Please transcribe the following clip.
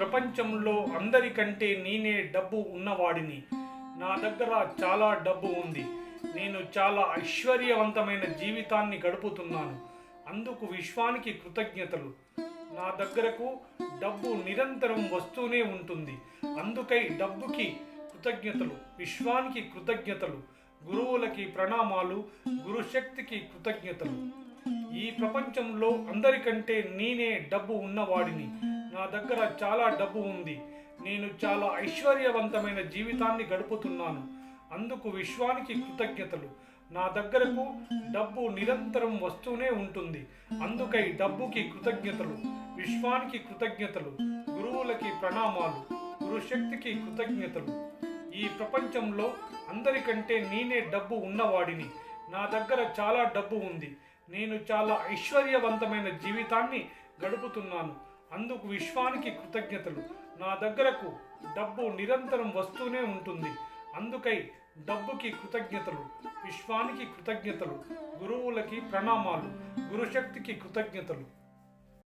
ప్రపంచంలో అందరికంటే నేనే డబ్బు ఉన్నవాడిని. నా దగ్గర చాలా డబ్బు ఉంది. నేను చాలా ఐశ్వర్యవంతమైన జీవితాన్ని గడుపుతున్నాను. అందుకు విశ్వానికి కృతజ్ఞతలు. నా దగ్గరకు డబ్బు నిరంతరం వస్తూనే ఉంటుంది. అందుకై డబ్బుకి కృతజ్ఞతలు, విశ్వానికి కృతజ్ఞతలు, గురువులకి ప్రణామాలు, గురుశక్తికి కృతజ్ఞతలు. ఈ ప్రపంచంలో అందరికంటే నేనే డబ్బు ఉన్నవాడిని. నా దగ్గర చాలా డబ్బు ఉంది. నేను చాలా ఐశ్వర్యవంతమైన జీవితాన్ని గడుపుతున్నాను. అందుకు విశ్వానికి కృతజ్ఞతలు. నా దగ్గరకు డబ్బు నిరంతరం వస్తూనే ఉంటుంది. అందుకై డబ్బుకి కృతజ్ఞతలు, విశ్వానికి కృతజ్ఞతలు, గురువులకి ప్రణామాలు, గురుశక్తికి కృతజ్ఞతలు. ఈ ప్రపంచంలో అందరికంటే నేనే డబ్బు ఉన్నవాడిని. నా దగ్గర చాలా డబ్బు ఉంది. నేను చాలా ఐశ్వర్యవంతమైన జీవితాన్ని గడుపుతున్నాను. అందుకు విశ్వానికి కృతజ్ఞతలు. నా దగ్గరకు డబ్బు నిరంతరం వస్తూనే ఉంటుంది. అందుకై డబ్బుకి కృతజ్ఞతలు, విశ్వానికి కృతజ్ఞతలు, గురువులకి ప్రణామాలు, గురుశక్తికి కృతజ్ఞతలు.